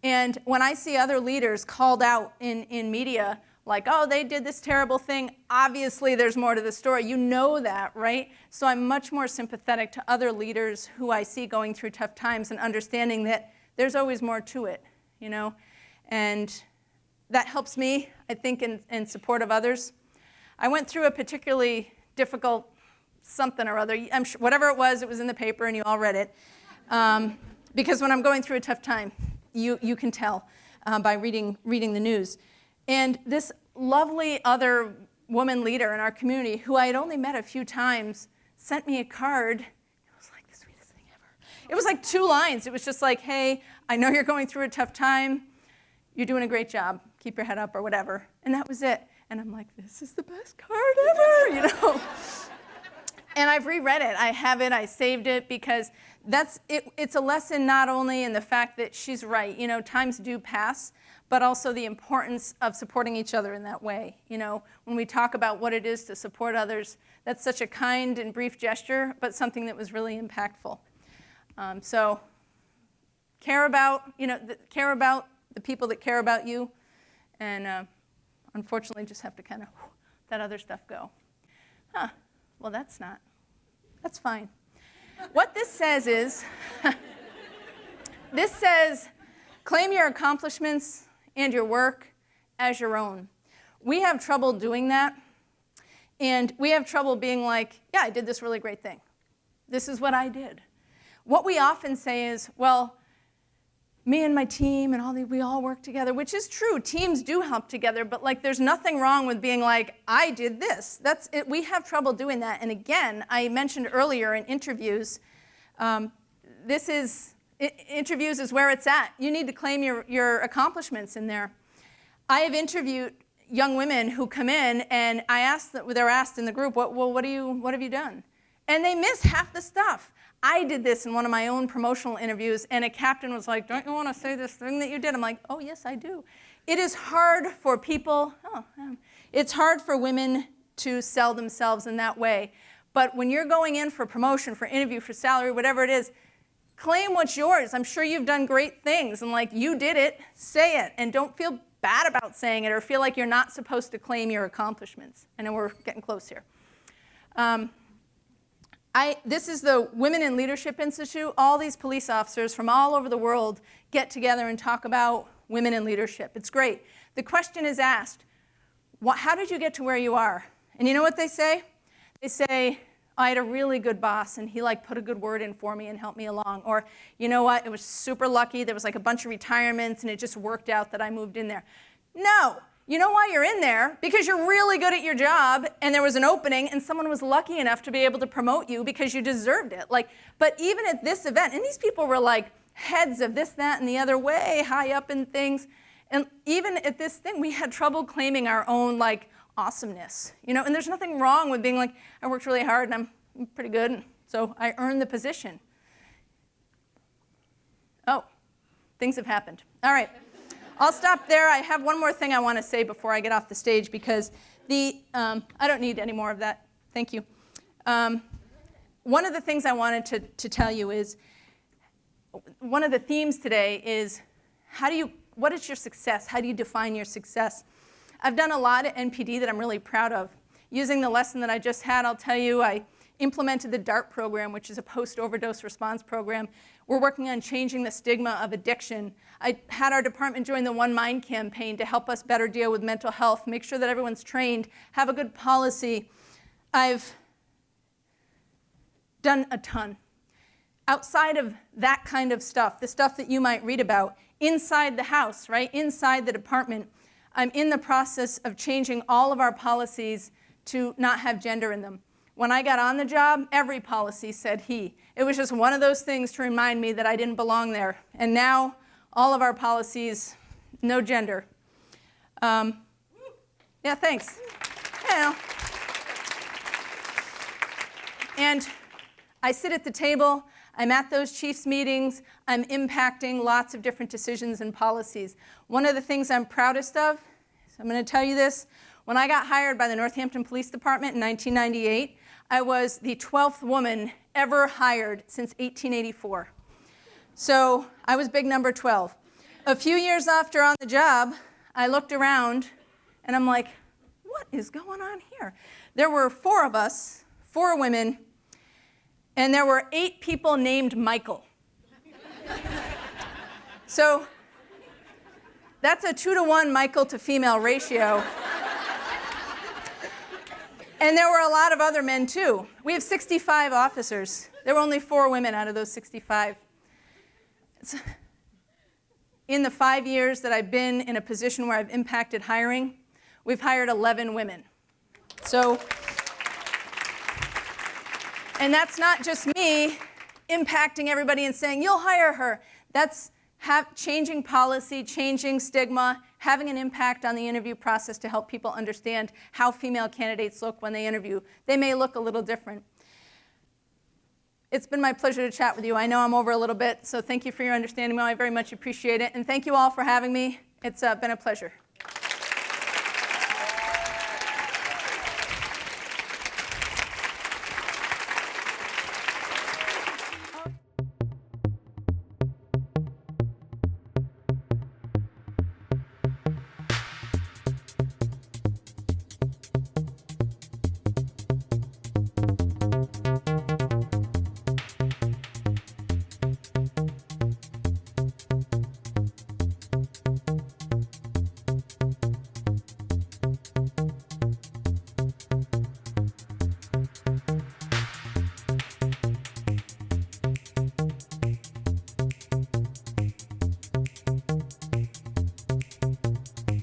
And when I see other leaders called out in media, like, oh, they did this terrible thing, obviously there's more to the story. You know that, right? So I'm much more sympathetic to other leaders who I see going through tough times and understanding that there's always more to it, And that helps me, I think, in support of others. I went through a particularly difficult something or other. I'm sure, whatever it was in the paper and you all read it. Because when I'm going through a tough time, you can tell by reading the news. And this lovely other woman leader in our community, who I had only met a few times, sent me a card. It was like the sweetest thing ever. It was like 2 lines. It was just like, hey, I know you're going through a tough time. You're doing a great job. Keep your head up or whatever. And that was it. And I'm like, this is the best card ever, And I've reread it. I have it. I saved it because it's a lesson not only in the fact that she's right. Times do pass, but also the importance of supporting each other in that way. When we talk about what it is to support others, that's such a kind and brief gesture, but something that was really impactful. So care about the people that care about you, and unfortunately just have to kind of let other stuff go. Well, that's fine. What this says is, this says, claim your accomplishments and your work as your own. We have trouble doing that, and we have trouble being like, yeah, I did this really great thing. This is what I did. What we often say is, well, me and my team and we all work together, which is true. Teams do help together, but there's nothing wrong with being like, I did this. That's it. We have trouble doing that. And again, I mentioned earlier in interviews, interviews is where it's at. You need to claim your accomplishments in there. I have interviewed young women who come in, and they're asked in the group, what have you done? And they miss half the stuff. I did this in one of my own promotional interviews, and a captain was like, don't you want to say this thing that you did? I'm like, oh, yes, I do. It is hard for it's hard for women to sell themselves in that way. But when you're going in for promotion, for interview, for salary, whatever it is, claim what's yours. I'm sure you've done great things, and you did it, say it, and don't feel bad about saying it or feel like you're not supposed to claim your accomplishments. I know we're getting close here. This is the Women in Leadership Institute. All these police officers from all over the world get together and talk about women in leadership. It's great. The question is asked, how did you get to where you are? And you know what they say? They say, I had a really good boss, and he put a good word in for me and helped me along. Or, you know what, it was super lucky. There was a bunch of retirements, and it just worked out that I moved in there. No. You know why you're in there? Because you're really good at your job, and there was an opening, and someone was lucky enough to be able to promote you because you deserved it. But even at this event, and these people were heads of this, that, and the other, way high up in things. And even at this thing, we had trouble claiming our own awesomeness. And there's nothing wrong with being I worked really hard, and I'm pretty good, and so I earned the position. Oh, things have happened. All right. I'll stop there. I have one more thing I want to say before I get off the stage because I don't need any more of that. Thank you. One of the things I wanted to tell you is one of the themes today is what is your success? How do you define your success? I've done a lot at NPD that I'm really proud of. Using the lesson that I just had, I'll tell you, I implemented the DART program, which is a post-overdose response program. We're working on changing the stigma of addiction. I had our department join the One Mind campaign to help us better deal with mental health, make sure that everyone's trained, have a good policy. I've done a ton. Outside of that kind of stuff, the stuff that you might read about, inside the house, right, inside the department, I'm in the process of changing all of our policies to not have gender in them. When I got on the job, every policy said he. It was just one of those things to remind me that I didn't belong there. And now, all of our policies, no gender. Yeah, thanks. Yeah. And I sit at the table, I'm at those chiefs meetings, I'm impacting lots of different decisions and policies. One of the things I'm proudest of, so I'm going to tell you this, when I got hired by the Northampton Police Department in 1998, I was the 12th woman ever hired since 1884. So I was big number 12. A few years after on the job, I looked around and I'm like, what is going on here? There were 4 of us, 4 women, and there were 8 people named Michael. So that's a 2-to-1 Michael to female ratio. And there were a lot of other men, too. We have 65 officers. There were only 4 women out of those 65. In the 5 years that I've been in a position where I've impacted hiring, we've hired 11 women. So, and that's not just me impacting everybody and saying, you'll hire her. That's changing policy, changing stigma, having an impact on the interview process to help people understand how female candidates look when they interview. They may look a little different. It's been my pleasure to chat with you. I know I'm over a little bit, so thank you for your understanding. I very much appreciate it. And thank you all for having me. It's been a pleasure.